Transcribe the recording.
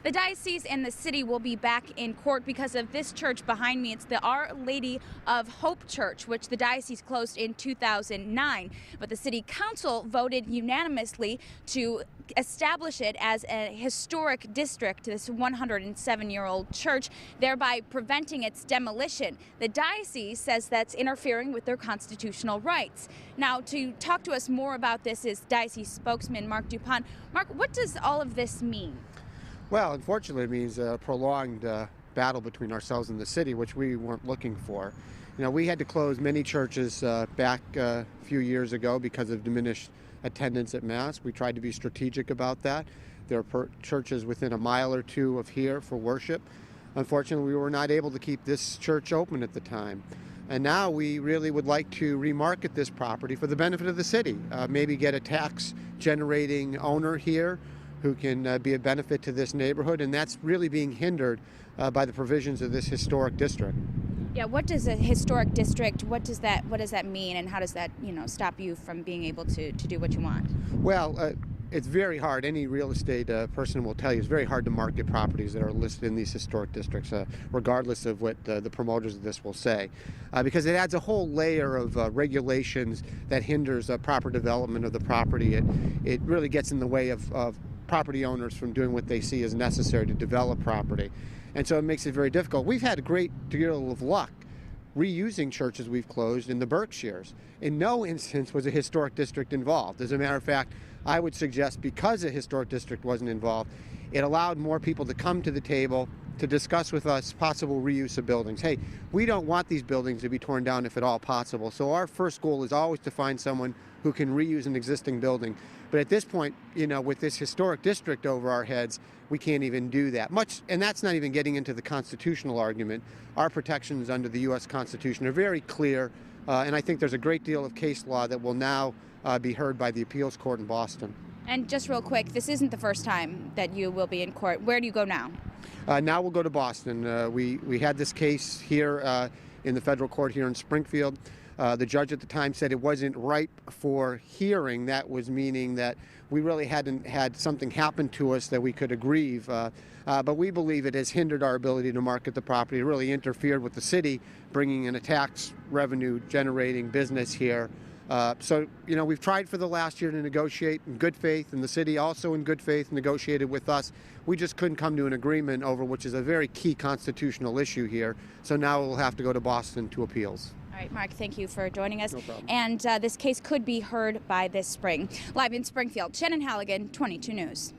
The diocese and the city will be back in court because of this church behind me. It's the Our Lady of Hope Church, which the diocese closed in 2009. But the city council voted unanimously to establish it as a historic district, this 107-year-old church, thereby preventing its demolition. The diocese says that's interfering with their constitutional rights. Now, to talk to us more about this is diocese spokesman Mark Dupont. Mark, what does all of this mean? Well, unfortunately, it means a prolonged battle between ourselves and the city, which we weren't looking for. You know, we had to close many churches back a few years ago because of diminished attendance at Mass. We tried to be strategic about that. There are churches within a mile or two of here for worship. Unfortunately, we were not able to keep this church open at the time. And now we really would like to remarket this property for the benefit of the city. Maybe get a tax-generating owner here who can be a benefit to this neighborhood, and that's really being hindered by the provisions of this historic district. Yeah, what does a historic district, what does that mean, and how does that, stop you from being able to do what you want? Well, it's very hard. Any real estate person will tell you it's very hard to market properties that are listed in these historic districts, regardless of what the promoters of this will say, because it adds a whole layer of regulations that hinders proper development of the property. It really gets in the way of property owners from doing what they see as necessary to develop property. And so it makes it very difficult. We've had a great deal of luck reusing churches we've closed in the Berkshires. In no instance was a historic district involved. As a matter of fact, I would suggest because a historic district wasn't involved, it allowed more people to come to the table to discuss with us possible reuse of buildings. Hey, we don't want these buildings to be torn down if at all possible. So our first goal is always to find someone who can reuse an existing building. But at this point, with this historic district over our heads, we can't even do that. And that's not even getting into the constitutional argument. Our protections under the U.S. Constitution are very clear, and I think there's a great deal of case law that will now be heard by the appeals court in Boston. And just real quick, this isn't the first time that you will be in court. Where do you go now? Now we'll go to Boston. We had this case here in the federal court here in Springfield. The judge at the time said it wasn't ripe for hearing. That was meaning that we really hadn't had something happen to us that we could aggrieve. But we believe it has hindered our ability to market the property. It really interfered with the city bringing in a tax revenue generating business here. So we've tried for the last year to negotiate in good faith, and the city also in good faith negotiated with us. We just couldn't come to an agreement over which is a very key constitutional issue here. So now we'll have to go to Boston to appeals. All right, Mark, thank you for joining us. No problem. And this case could be heard by this spring. Live in Springfield, Shannon Halligan, 22 News.